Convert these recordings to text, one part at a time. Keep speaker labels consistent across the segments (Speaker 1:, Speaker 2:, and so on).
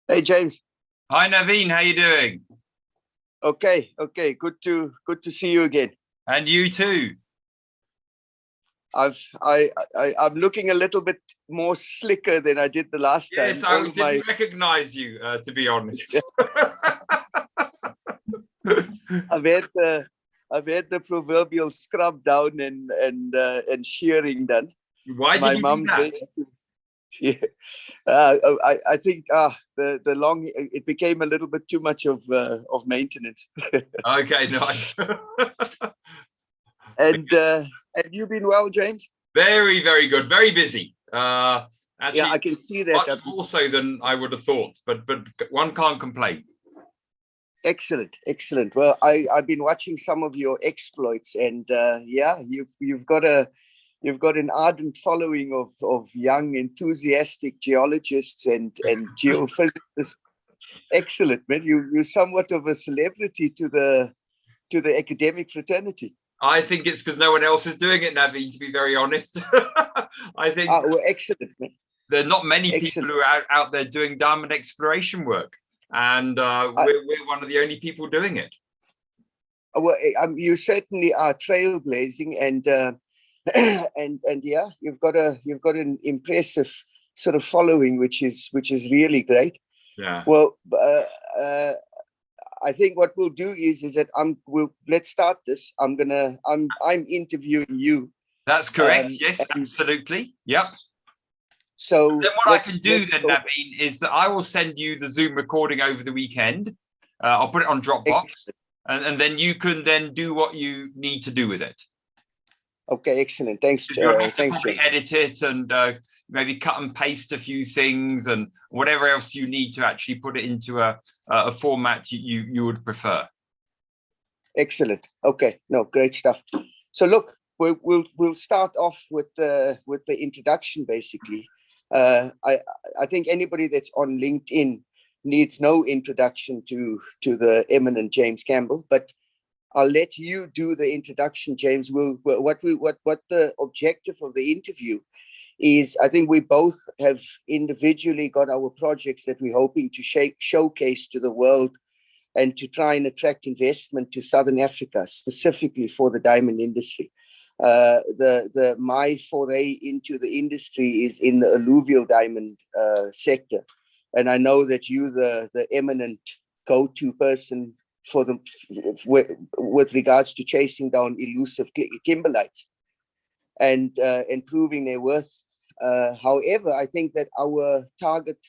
Speaker 1: Hey James.
Speaker 2: Hi Navin, how you doing?
Speaker 1: Okay. Good to see you again.
Speaker 2: And you too.
Speaker 1: I'm looking a little bit more slicker than I did the last
Speaker 2: Yes,
Speaker 1: time.
Speaker 2: I didn't recognize you, to be honest.
Speaker 1: I've had the proverbial scrub down and shearing done.
Speaker 2: Why
Speaker 1: My
Speaker 2: did you do
Speaker 1: mum's
Speaker 2: that?
Speaker 1: ready to, yeah. I think the long it became a little bit too much of maintenance.
Speaker 2: Okay, nice.
Speaker 1: And have you been well, James?
Speaker 2: Very, very good. Very busy.
Speaker 1: Yeah, I
Speaker 2: Actually,
Speaker 1: can see that.
Speaker 2: much more so than I would have thought, but one can't complain.
Speaker 1: Excellent. Well, I've been watching some of your exploits, and yeah, you've got an ardent following of young, enthusiastic geologists and geophysicists. Excellent, man. You're somewhat of a celebrity to the academic fraternity.
Speaker 2: I think it's because no one else is doing it, Navin, to be very honest. I think
Speaker 1: Well, excellent, man.
Speaker 2: there are not many people
Speaker 1: Excellent.
Speaker 2: who are out there doing diamond exploration work, and we're one of the only people doing it.
Speaker 1: Well, you certainly are trailblazing, and and yeah, you've got an impressive sort of following, which is really great.
Speaker 2: Yeah,
Speaker 1: Well, I think what we'll do is that let's start this. I'm interviewing you.
Speaker 2: that's correct.
Speaker 1: Um,
Speaker 2: Yes,
Speaker 1: and
Speaker 2: absolutely. Yep.
Speaker 1: so
Speaker 2: Then what I can do
Speaker 1: let's
Speaker 2: then,
Speaker 1: go.
Speaker 2: Naveen, is that I will send you the Zoom recording over the weekend. I'll put it on Dropbox, and then you can then do what you need need to do with it.
Speaker 1: Okay, excellent. Thanks,
Speaker 2: You'll have to
Speaker 1: thanks,
Speaker 2: probably
Speaker 1: James.
Speaker 2: edit it and maybe cut and paste a few things and whatever else you need to actually put it into a format you would prefer.
Speaker 1: Excellent. Okay, no, great stuff. So look, we'll start off with the introduction. Basically, I think anybody that's on LinkedIn needs no introduction to the eminent James Campbell, but I'll let you do the introduction, James. What the objective of the interview is. I think we both have individually got our projects that we're hoping to showcase to the world and to try and attract investment to Southern Africa, specifically for the diamond industry. My foray into the industry is in the alluvial diamond sector, and I know that you're the eminent go-to person for them with regards to chasing down elusive kimberlites and proving their worth. However, I think that our target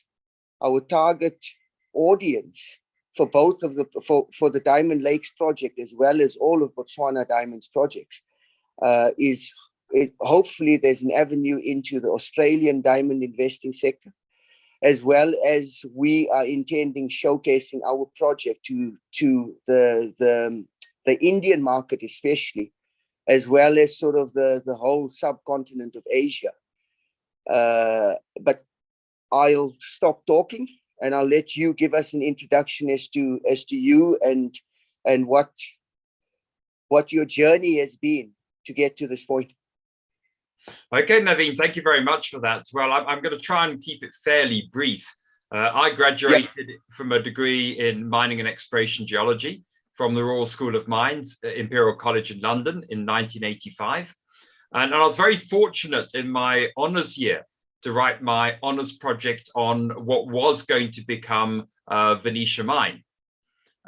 Speaker 1: audience for both of the Diamond Lakes project as well as all of Botswana Diamonds projects hopefully there's an avenue into the Australian diamond investing sector, as well as we are intending showcasing our project to the Indian market especially, as well as sort of the whole subcontinent of Asia. But I'll stop talking and I'll let you give us an introduction as to you and what your journey has been to get to this point.
Speaker 2: Okay, Naveen, thank you very much for that. Well, I'm going to try and keep it fairly brief. I graduated from a degree in mining and exploration geology from the Royal School of Mines, Imperial College in London in 1985. And I was very fortunate in my honours year to write my honours project on what was going to become Venetia Mine.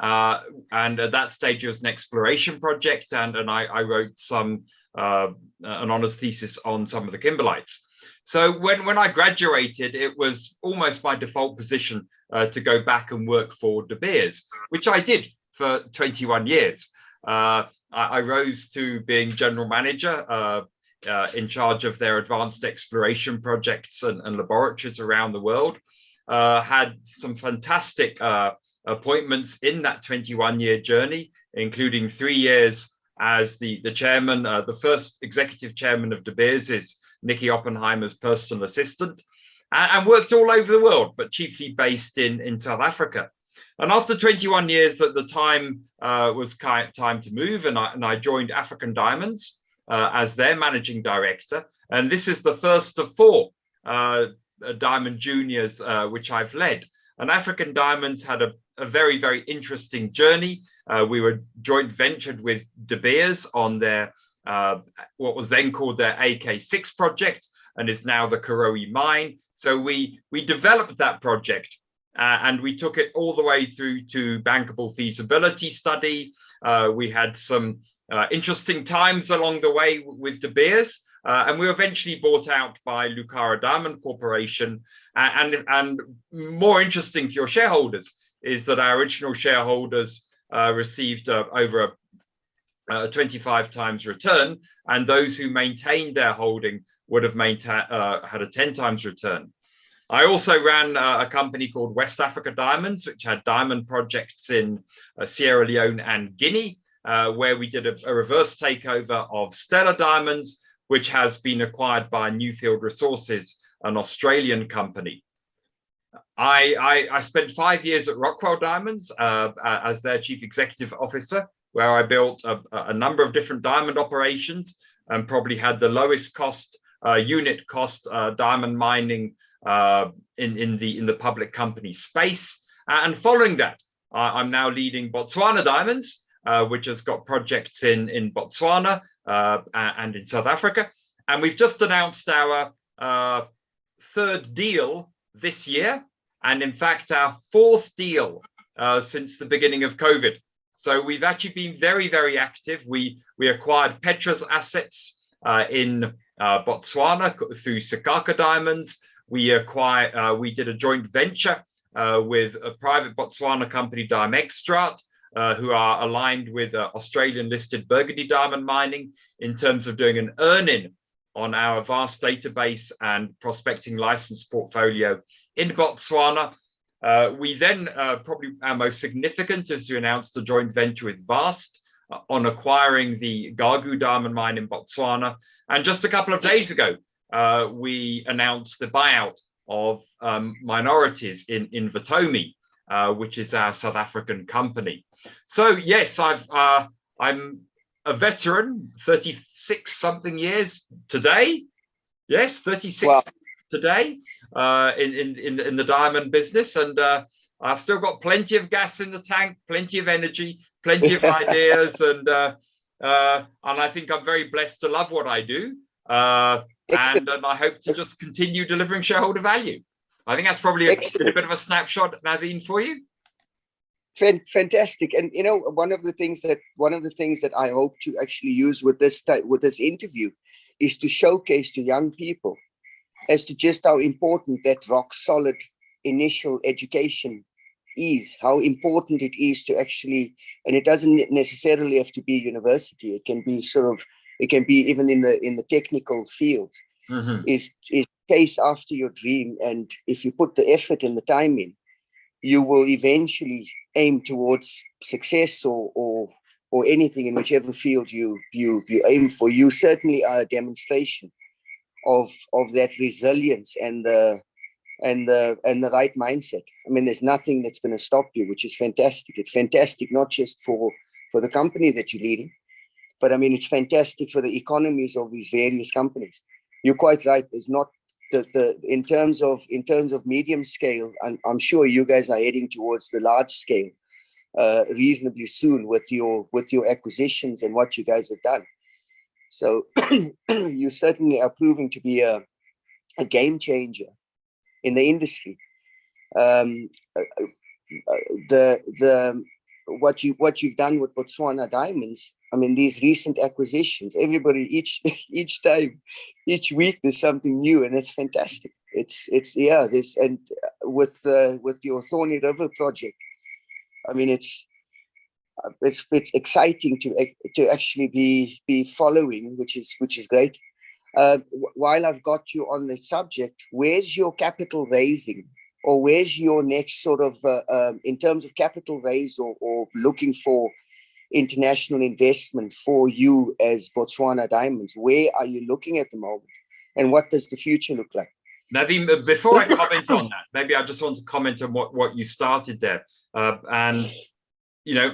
Speaker 2: And at that stage, it was an exploration project, and I wrote an honours thesis on some of the kimberlites. So when I graduated, it was almost my default position to go back and work for De Beers, which I did for 21 years. I rose to being general manager in charge of their advanced exploration projects and laboratories around the world. Had some fantastic appointments in that 21-year journey, including 3 years as the chairman. The first executive chairman of De Beers is Nicky Oppenheimer's personal assistant, and worked all over the world, but chiefly based in South Africa. And after 21 years, the time was time to move, and I joined African Diamonds as their managing director. And this is the first of 4 Diamond Juniors which I've led. And African Diamonds had a very, very interesting journey. We were joint ventured with De Beers on their what was then called their AK6 project and is now the Karowe mine. So we developed that project and we took it all the way through to bankable feasibility study. We had some interesting times along the way with De Beers. And we were eventually bought out by Lucara Diamond Corporation. And more interesting for your shareholders is that our original shareholders received over a 25 times return, and those who maintained their holding would have had a 10 times return. I also ran a company called West Africa Diamonds, which had diamond projects in Sierra Leone and Guinea, where we did a reverse takeover of Stellar Diamonds, which has been acquired by Newfield Resources, an Australian company. I spent 5 years at Rockwell Diamonds as their chief executive officer, where I built a number of different diamond operations and probably had the lowest cost, unit cost diamond mining in the public company space. And following that, I'm now leading Botswana Diamonds, which has got projects in Botswana and in South Africa. And we've just announced our third deal this year, and in fact, our fourth deal since the beginning of COVID. So we've actually been very, very active. We acquired Petra's assets in Botswana through Sekaka Diamonds. We did a joint venture with a private Botswana company, Dimextrat, who are aligned with Australian-listed Burgundy Diamond Mining in terms of doing an earn-in on our vast database and prospecting license portfolio in Botswana. We then, probably our most significant, is to announce a joint venture with Vast on acquiring the Gagu Diamond Mine in Botswana. And just a couple of days ago, we announced the buyout of minorities in Vitomi, which is our South African company. So yes, I'm a veteran, 36 something years today. Yes, 36 wow. Today in the diamond business, and I've still got plenty of gas in the tank, plenty of energy, plenty of ideas, and I think I'm very blessed to love what I do, and I hope to just continue delivering shareholder value. I think that's probably a bit of a snapshot, Navin, for you.
Speaker 1: Fantastic. And you know, one of the things that I hope to actually use with this interview is to showcase to young people as to just how important that rock solid initial education is, how important it is to actually, and it doesn't necessarily have to be university, it can be even in the technical fields, is chase after your dream. And if you put the effort and the time in, you will eventually aim towards success or anything in whichever field you aim for. You certainly are a demonstration of that resilience and the right mindset. I mean, there's nothing that's going to stop you, which is fantastic. It's fantastic not just for the company that you're leading, but I mean, it's fantastic for the economies of these various companies. You're quite right. There's not in terms of medium scale, and I'm sure you guys are heading towards the large scale reasonably soon with your acquisitions and what you guys have done. So you certainly are proving to be a game changer in the industry. What you've done with Botswana Diamonds, I mean, these recent acquisitions, everybody each week there's something new, and it's fantastic. It's this, and with your Thorny River project, I mean, it's exciting to actually be following, which is great. While I've got you on the subject, where's your capital raising, or where's your next sort of in terms of capital raise or looking for international investment for you as Botswana Diamonds? Where are you looking at the moment, and what does the future look like?
Speaker 2: Navin, before I comment on that, maybe I just want to comment on what you started there. And you know,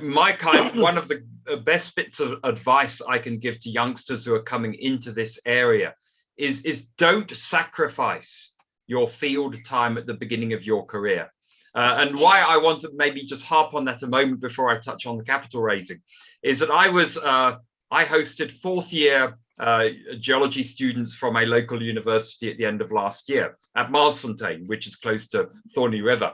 Speaker 2: one of the best bits of advice I can give to youngsters who are coming into this area is don't sacrifice your field time at the beginning of your career. And why I want to maybe just harp on that a moment before I touch on the capital raising is that I hosted fourth year geology students from a local university at the end of last year at Marsfontein, which is close to Thorney River.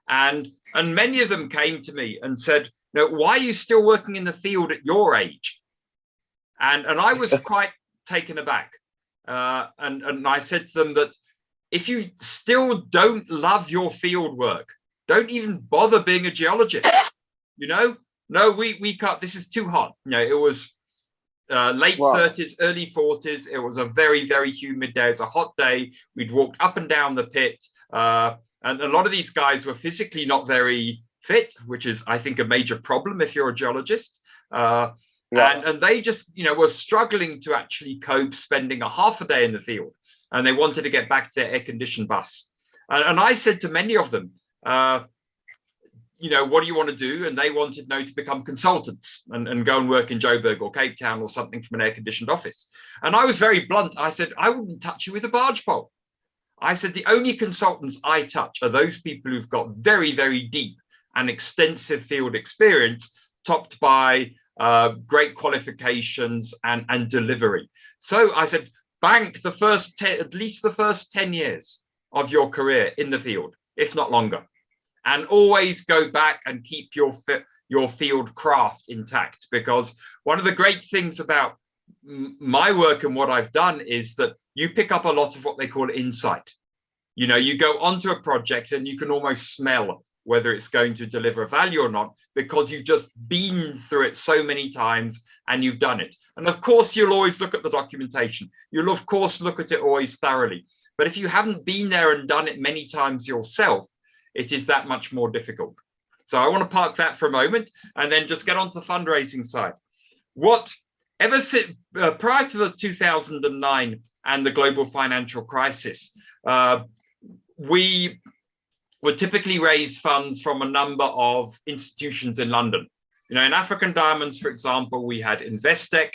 Speaker 2: And many of them came to me and said, "No, why are you still working in the field at your age?" And I was quite taken aback. And I said to them that if you still don't love your field work, don't even bother being a geologist. You know, no, we can't. This is too hot. You know, it was late 30s, early 40s. It was a very, very humid day. It was a hot day. We'd walked up and down the pit. And a lot of these guys were physically not very fit, which is, I think, a major problem if you're a geologist. And they just, you know, were struggling to actually cope spending a half a day in the field. And they wanted to get back to their air-conditioned bus. And I said to many of them, you know, what do you want to do? And they wanted to become consultants and go and work in Joburg or Cape Town or something from an air-conditioned office. And I was very blunt. I said, I wouldn't touch you with a barge pole. I said, the only consultants I touch are those people who've got very, very deep and extensive field experience, topped by great qualifications and delivery. So I said, bank the first at least the first 10 years of your career in the field, if not longer, and always go back and keep your field craft intact. Because one of the great things about my work and what I've done is that you pick up a lot of what they call insight. You know, you go onto a project and you can almost smell whether it's going to deliver value or not, because you've just been through it so many times and you've done it. And of course, you'll always look at the documentation. You'll of course look at it always thoroughly. But if you haven't been there and done it many times yourself, it is that much more difficult. So I want to park that for a moment and then just get on to the fundraising side. Prior to the 2009 and the global financial crisis, we would typically raise funds from a number of institutions in London. You know, in African Diamonds, for example, we had Investec,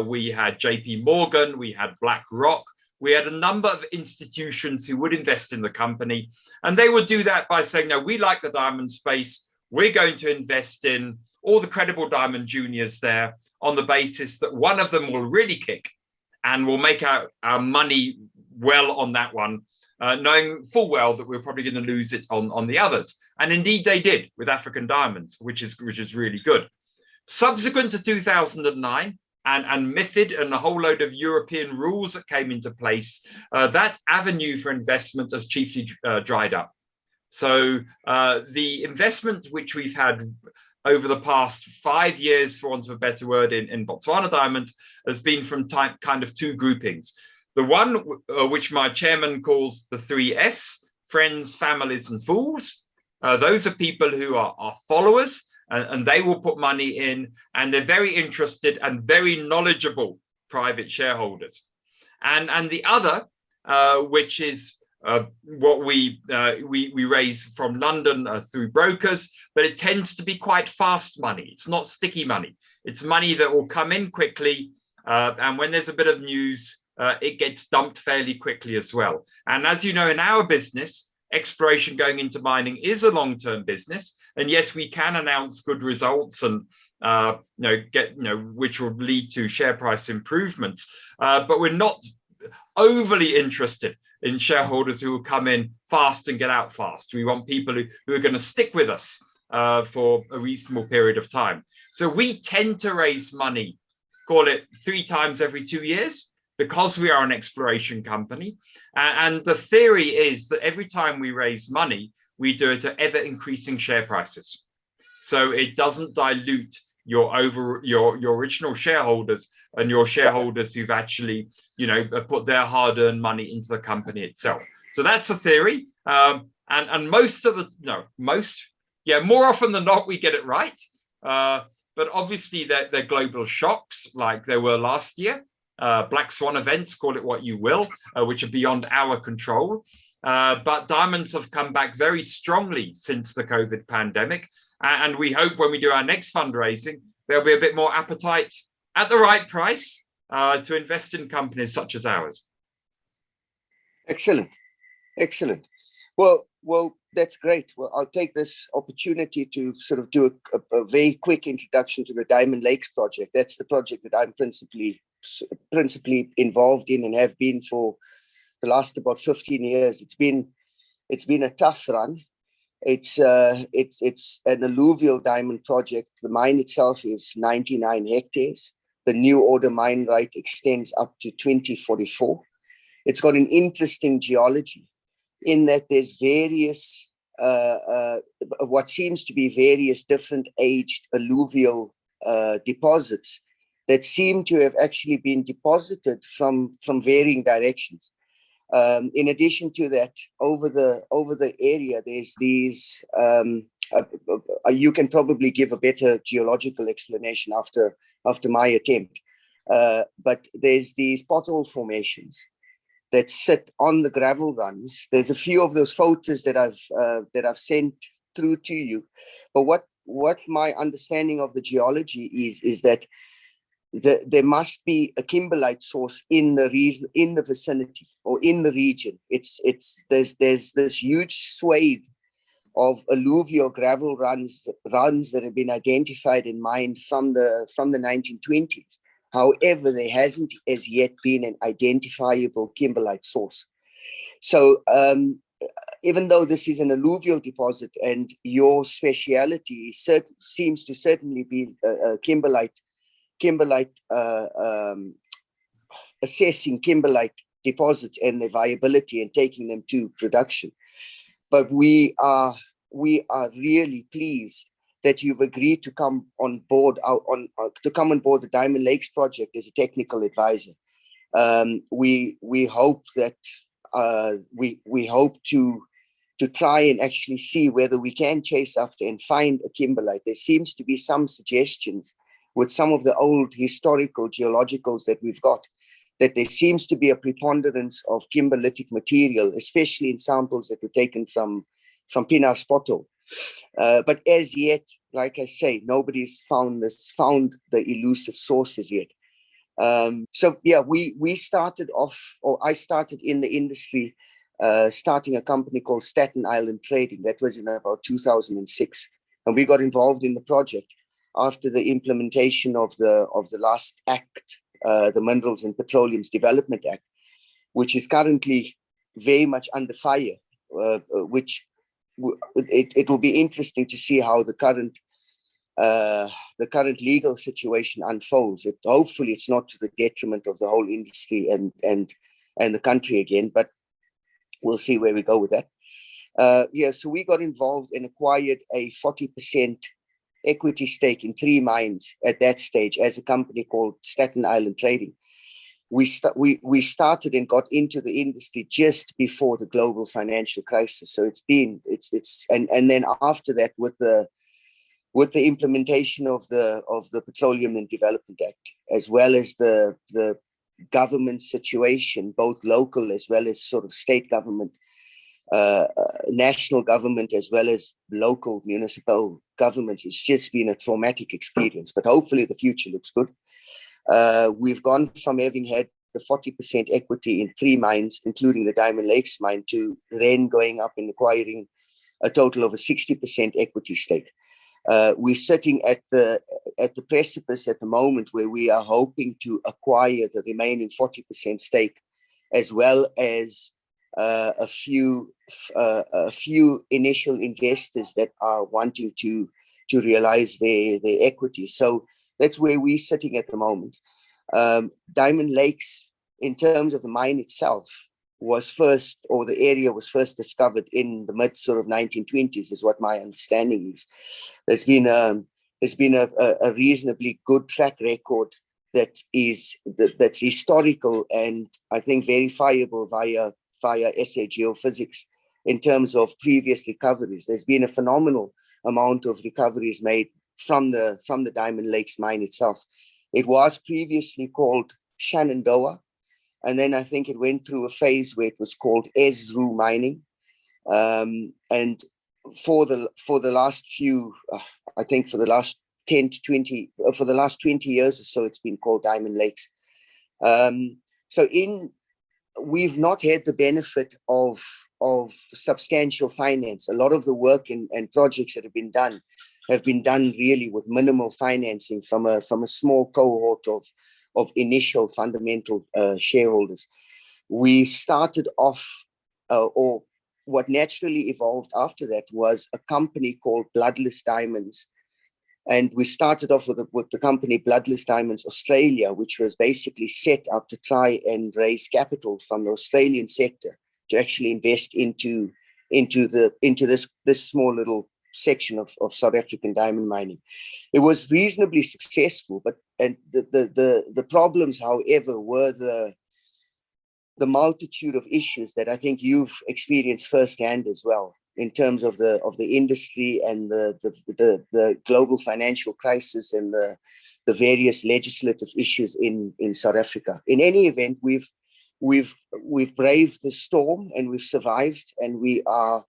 Speaker 2: we had JP Morgan, we had BlackRock. We had a number of institutions who would invest in the company, and they would do that by saying, no, we like the diamond space. We're going to invest in all the credible diamond juniors there on the basis that one of them will really kick and we'll make our money well on that one, knowing full well that we're probably going to lose it on the others. And indeed they did with African Diamonds, which is really good. Subsequent to 2009, and MiFID and a whole load of European rules that came into place, that avenue for investment has chiefly dried up. So the investment which we've had over the past 5 years, for want of a better word, in Botswana Diamonds has been from kind of two groupings. The one which my chairman calls the 3 Fs, friends, families, and fools. Those are people who are followers, and they will put money in, and they're very interested and very knowledgeable private shareholders. And the other, which is what we raise from London through brokers, but it tends to be quite fast money. It's not sticky money. It's money that will come in quickly, and when there's a bit of news, it gets dumped fairly quickly as well. And as you know, in our business, exploration going into mining is a long-term business, and yes, we can announce good results and which will lead to share price improvements, but we're not overly interested in shareholders who will come in fast and get out fast. We want people who are going to stick with us for a reasonable period of time. So we tend to raise money, call it 3 times every 2 years, because we are an exploration company. And the theory is that every time we raise money, we do it at ever increasing share prices. So it doesn't dilute your original shareholders and your shareholders who've actually, put their hard-earned money into the company itself. So that's a theory. And more often than not, we get it right. But obviously they're global shocks like there were last year. Black swan events, call it what you will, which are beyond our control. But diamonds have come back very strongly since the COVID pandemic. And we hope when we do our next fundraising, there'll be a bit more appetite at the right price to invest in companies such as ours.
Speaker 1: Excellent. Excellent. Well, That's great. Well, I'll take this opportunity to sort of do a very quick introduction to the Diamond Lakes project. That's the project that I'm principally involved in and have been for the last about 15 years. It's been a tough run. It's an alluvial diamond project. The mine itself is 99 hectares. The new order mine right extends up to 2044. It's got an interesting geology in that there's various, what seems to be various different aged alluvial deposits that seem to have actually been deposited from varying directions. In addition to that, over the area, there's these. You can probably give a better geological explanation after my attempt, but there's these pothole formations that sit on the gravel runs. There's a few of those photos that I've sent through to you, but what my understanding of the geology is that there must be a kimberlite source in the vicinity or in the region. There's this huge swathe of alluvial gravel runs that have been identified and mined from the 1920s. However, there hasn't as yet been an identifiable kimberlite source. So even though this is an alluvial deposit and your speciality seems to certainly be assessing kimberlite deposits and their viability and taking them to production. But we are really pleased that you've agreed to come on board the Diamond Lakes project as a technical advisor. We hope that we hope to try and actually see whether we can chase after and find a kimberlite. There seems to be some suggestions with some of the old historical geologicals that we've got, that there seems to be a preponderance of kimberlitic material, especially in samples that were taken from Pinar's pothole. But as yet, like I say, nobody's found the elusive sources yet. So yeah, we started off, or I started in the industry, starting a company called Staten Island Trading. That was in about 2006, and we got involved in the project after the implementation of the last act, the Minerals and Petroleums Development Act, which is currently very much under fire, which it will be interesting to see how the current legal situation unfolds. Hopefully it's not to the detriment of the whole industry and the country again, but we'll see where we go with that. Yeah, so we got involved and acquired a 40% equity stake in 3 mines at that stage as a company called Staten Island Trading. We started and got into the industry just before the global financial crisis. So and then after that, with the implementation of the Petroleum and Development Act, as well as the government situation, both local as well as sort of state government, national government, as well as local municipal governments, it's just been a traumatic experience. But hopefully the future looks good. We've gone from having had the 40% equity in 3 mines, including the Diamond Lakes mine, to then going up and acquiring a total of a 60% equity stake. We're sitting at the precipice at the moment where we are hoping to acquire the remaining 40% stake, as well as a few initial investors that are wanting to realize their equity. So that's where we're sitting at the moment. Diamond Lakes, in terms of the mine itself, was first, or the area was first discovered in the mid sort of 1920s, is what my understanding is. There's been a reasonably good track record that's historical and I think verifiable via SA geophysics in terms of previous recoveries. There's been a phenomenal amount of recoveries made from the Diamond Lakes mine itself. It was previously called Shenandoah, and then I think it went through a phase where it was called Ezru mining. And for the last few, I think for the last 10 to 20, for the last 20 years or so, it's been called Diamond Lakes. We've not had the benefit of of substantial finance. A lot of the work and projects that have been done really with minimal financing from a small cohort of initial fundamental shareholders. We started off, or what naturally evolved after that was a company called Bloodless Diamonds. And we started off with the company Bloodless Diamonds Australia, which was basically set up to try and raise capital from the Australian sector to actually invest into this small little section of South African diamond mining. It was reasonably successful, but the problems, however, were the multitude of issues that I think you've experienced firsthand as well, in terms of the industry and the global financial crisis and the various legislative issues in South Africa. In any event, we've braved the storm and we've survived, and we are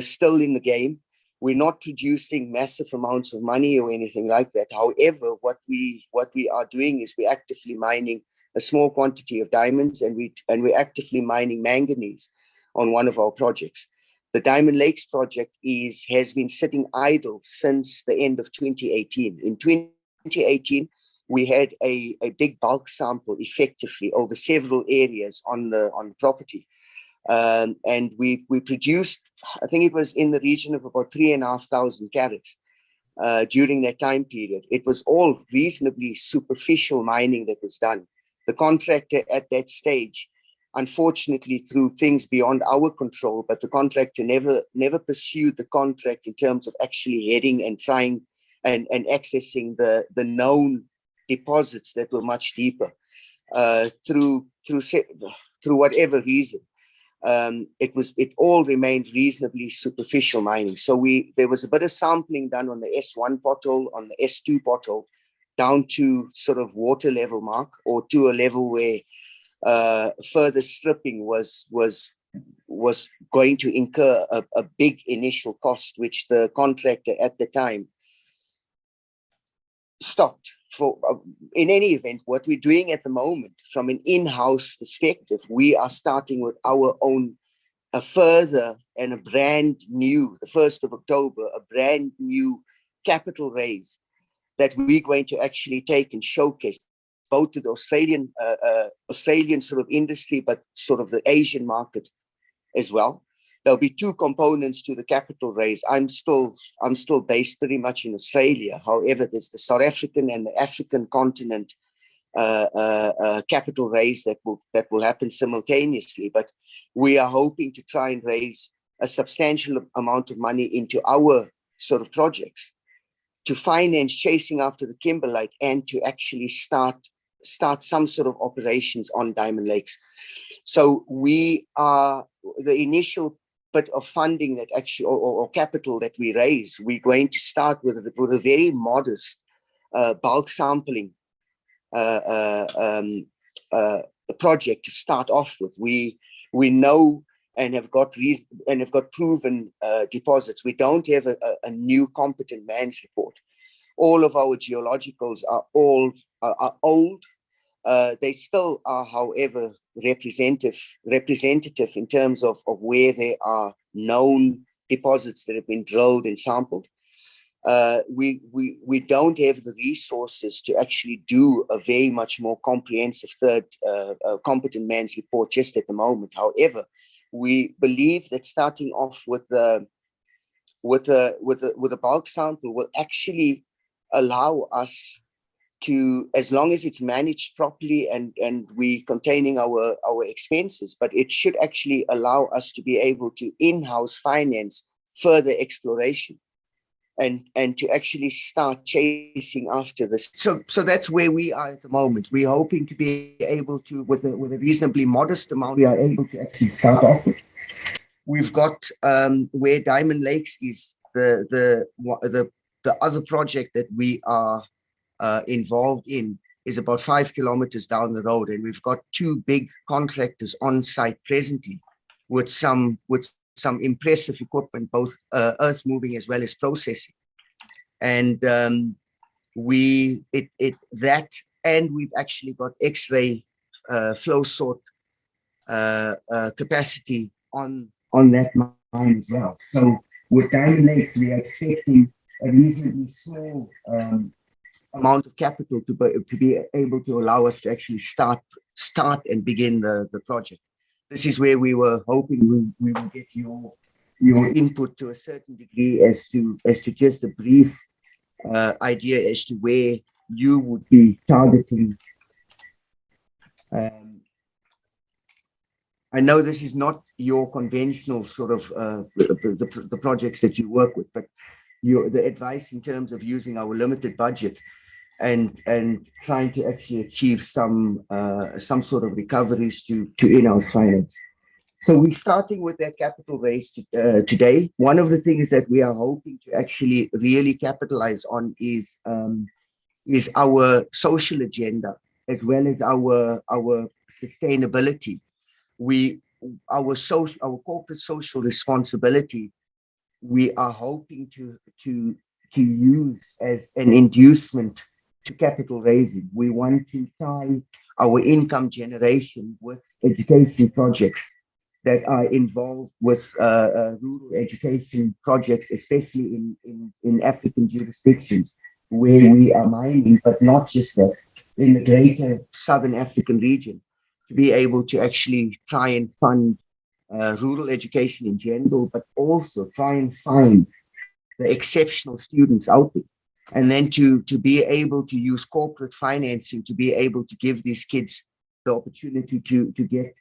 Speaker 1: still in the game. We're not producing massive amounts of money or anything like that. However, what we are doing is we're actively mining a small quantity of diamonds, and we're actively mining manganese on one of our projects. The Diamond Lakes project has been sitting idle since the end of 2018. In 2018, we had a big bulk sample effectively over several areas on the property. And we produced, I think it was in the region of about 3,500 carats during that time period. It was all reasonably superficial mining that was done. The contractor at that stage, unfortunately, through things beyond our control, but the contractor never pursued the contract in terms of actually heading and trying and accessing the known deposits that were much deeper through whatever reason. It all remained reasonably superficial mining. So there was a bit of sampling done on the S1 pothole, on the S2 pothole, down to sort of water level mark, or to a level where further stripping was going to incur a big initial cost, which the contractor at the time stopped. In any event, what we're doing at the moment from an in-house perspective, we are starting with our own, a further and a brand new, the 1st of October, a brand new capital raise that we're going to actually take and showcase both to the Australian sort of industry, but sort of the Asian market as well. There'll be two components to the capital raise. I'm still based pretty much in Australia. However, there's the South African and the African continent capital raise that will happen simultaneously. But we are hoping to try and raise a substantial amount of money into our sort of projects to finance chasing after the kimberlite and to actually start some sort of operations on Diamond Lakes. So the initial bit of funding that actually, or capital that we raise, we're going to start with a very modest bulk sampling project to start off with. We know and have got proven deposits. We don't have a new competent man's report. All of our geologicals are old. They still are, however, representative in terms of where there are known deposits that have been drilled and sampled. We don't have the resources to actually do a very much more comprehensive third competent man's report just at the moment. However, we believe that starting off with a bulk sample will actually allow us to, as long as it's managed properly and we containing our expenses, but it should actually allow us to be able to in-house finance further exploration and to actually start chasing after this. So that's where we are at the moment. We're hoping to be able to, with a reasonably modest amount, we are able to actually start off with. We've got where Diamond Lakes is the other project that we are involved in is about 5 kilometers down the road, and we've got two big contractors on site presently with some impressive equipment, both earth moving as well as processing. And we've actually got X-ray flow sort capacity on on that mine as well. So with Diamond Lakes, we are expecting a reasonably small amount of capital to be able to allow us to actually start and begin the project. This is where we were hoping we will get your input to a certain degree as to just a brief idea as to where you would be targeting. I know this is not your conventional sort of the projects that you work with, but the advice in terms of using our limited budget and trying to actually achieve some sort of recoveries to in-house finance. So we're starting with that capital raise today. One of the things that we are hoping to actually really capitalize on is our social agenda as well as our sustainability. Our corporate social responsibility, we are hoping to use as an inducement to capital raising. We want to tie our income generation with education projects that are involved with rural education projects, especially in African jurisdictions where we are mining, but not just that, in the greater Southern African region, to be able to actually try and fund rural education in general, but also try and find the exceptional students out there. And then to be able to use corporate financing to be able to give these kids the opportunity to get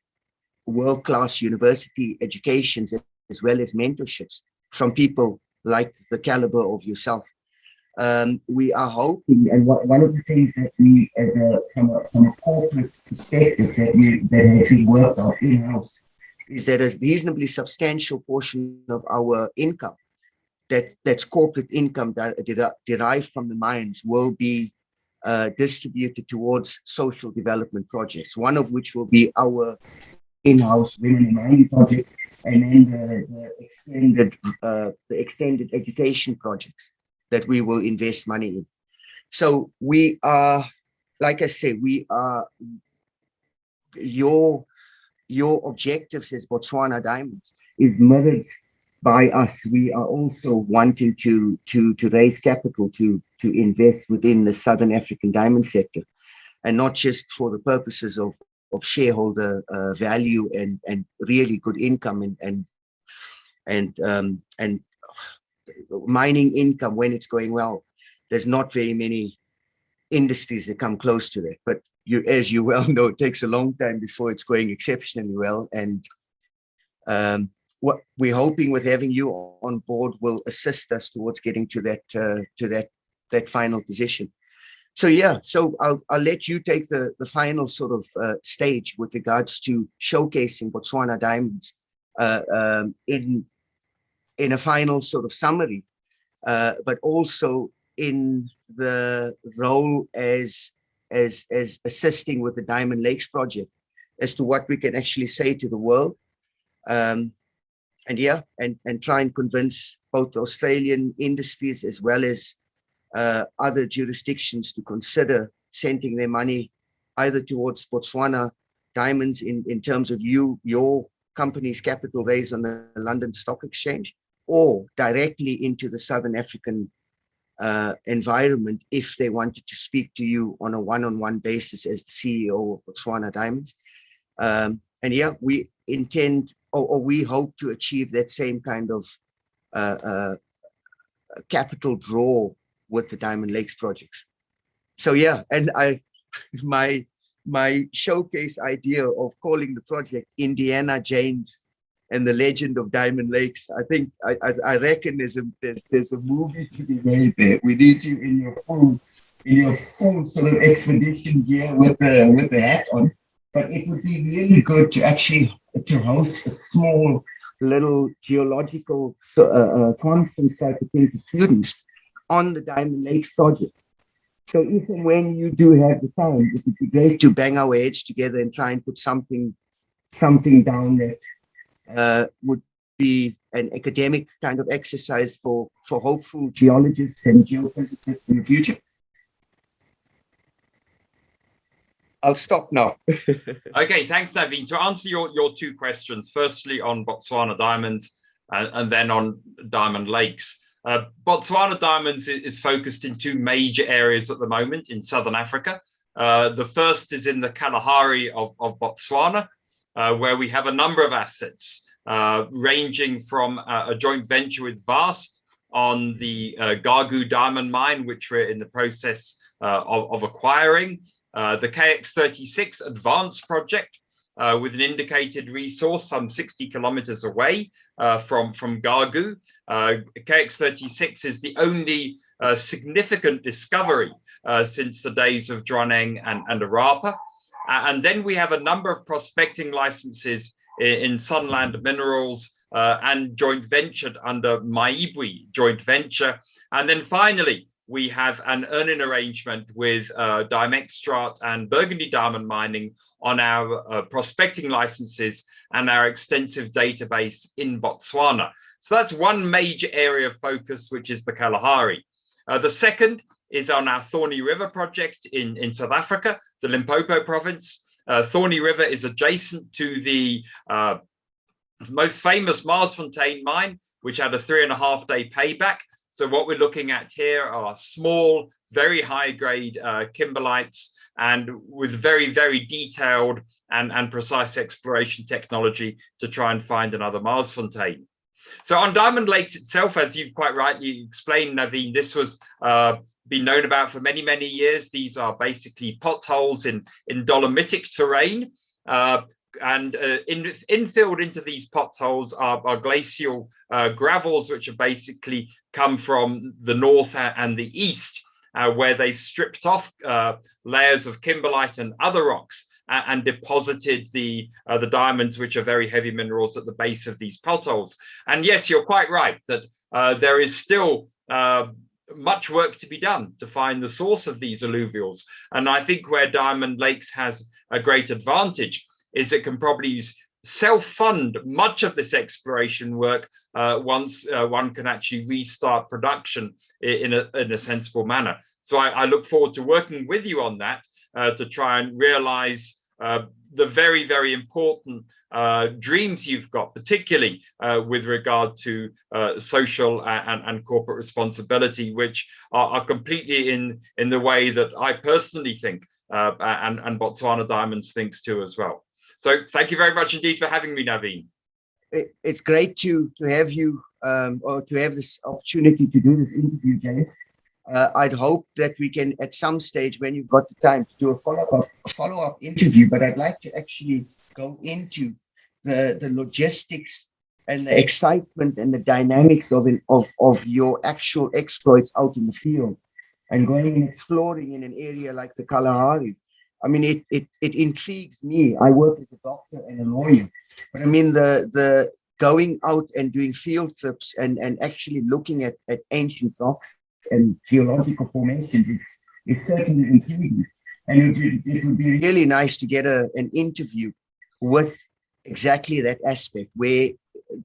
Speaker 1: world-class university educations as well as mentorships from people like the caliber of yourself. We are hoping, and one of the things that we, from a corporate perspective, that has been worked out in-house, is that a reasonably substantial portion of our income, that's corporate income derived from the mines, will be distributed towards social development projects. One of which will be our in-house women in mining project, and then the extended education projects that we will invest money in. So we are, like I say, we are your objectives as Botswana Diamonds is mirrored by us. We are also wanting to raise capital to invest within the Southern African diamond sector, and not just for the purposes of shareholder value and really good income and mining income when it's going well. There's not very many industries that come close to that, but as you well know, it takes a long time before it's going exceptionally well. And what we're hoping with having you on board will assist us towards getting to that final position. So yeah, so I'll let you take the final sort of stage with regards to showcasing Botswana Diamonds in a final sort of summary, but also in the role as assisting with the Diamond Lakes project as to what we can actually say to the world. And yeah, and try and convince both Australian industries as well as other jurisdictions to consider sending their money either towards Botswana Diamonds in terms of your company's capital raise on the London Stock Exchange, or directly into the Southern African environment if they wanted to speak to you on a one-on-one basis as the CEO of Botswana Diamonds. And yeah, we intend, or we hope to achieve that same kind of capital draw with the Diamond Lakes projects. So yeah, and my showcase idea of calling the project Indiana James and the Legend of Diamond Lakes, I think I reckon there's a movie to be made there. We need you in your full sort of expedition gear with the hat on. But it would be really good to actually to host a small little geological conference type of thing for students on the Diamond Lakes project. So if and when you do have the time, it would be great to bang our heads together and try and put something down that would be an academic kind of exercise for hopeful geologists and geophysicists in the future. I'll stop now.
Speaker 2: Okay, thanks, Navin. To answer your two questions, firstly on Botswana diamonds and then on Diamond Lakes. Botswana diamonds is focused in two major areas at the moment in Southern Africa. The first is in the Kalahari of Botswana, where we have a number of assets, ranging from a joint venture with Vast on the Gagu diamond mine, which we're in the process of acquiring, the KX36 Advance project, with an indicated resource some 60 kilometers away from Gagu. KX36 is the only significant discovery since the days of Droneng and Arapa. And then we have a number of prospecting licenses in Sunland Minerals and joint ventured under Maibwe joint venture. And then finally, we have an earning arrangement with Dimextrat and Burgundy Diamond Mining on our prospecting licenses and our extensive database in Botswana. So that's one major area of focus, which is the Kalahari. The second is on our Thorny River project in South Africa, the Limpopo province. Thorny River is adjacent to the most famous Marsfontein mine, which had a 3.5-day payback. So what we're looking at here are small, very high-grade kimberlites, and with very, very detailed and precise exploration technology to try and find another Marsfontein. So on Diamond Lakes itself, as you've quite rightly explained, Navin, this was been known about for many, many years. These are basically potholes in dolomitic terrain. And infilled into these potholes are glacial gravels, which have basically come from the north and the east, where they've stripped off layers of kimberlite and other rocks and deposited the diamonds, which are very heavy minerals at the base of these potholes. And yes, you're quite right that there is still much work to be done to find the source of these alluvials. And I think where Diamond Lakes has a great advantage is it can probably self-fund much of this exploration work once one can actually restart production in a sensible manner. So I look forward to working with you on that to try and realize the very, very important dreams you've got, particularly with regard to social and corporate responsibility, which are completely in the way that I personally think and Botswana Diamonds thinks too as well. So thank you very much indeed for having me, Navin.
Speaker 1: It's great to have you or to have this opportunity to do this interview, James. I'd hope that we can, at some stage, when you've got the time, to do a follow-up interview. But I'd like to actually go into the logistics and the excitement and the dynamics of your actual exploits out in the field, and going and exploring in an area like the Kalahari. I mean, it intrigues me. I work as a doctor and a lawyer, but I mean, the going out and doing field trips and actually looking at ancient rocks and geological formations is certainly intriguing. And it would be really nice to get an interview with exactly that aspect, where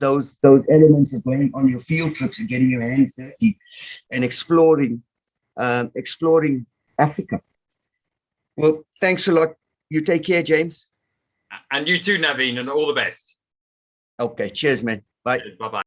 Speaker 1: those elements of going on your field trips and getting your hands dirty and exploring Africa. Well, thanks a lot. You take care, James.
Speaker 2: And you too, Navin, and all the best.
Speaker 1: Okay, cheers, man. Bye.
Speaker 2: Bye-bye.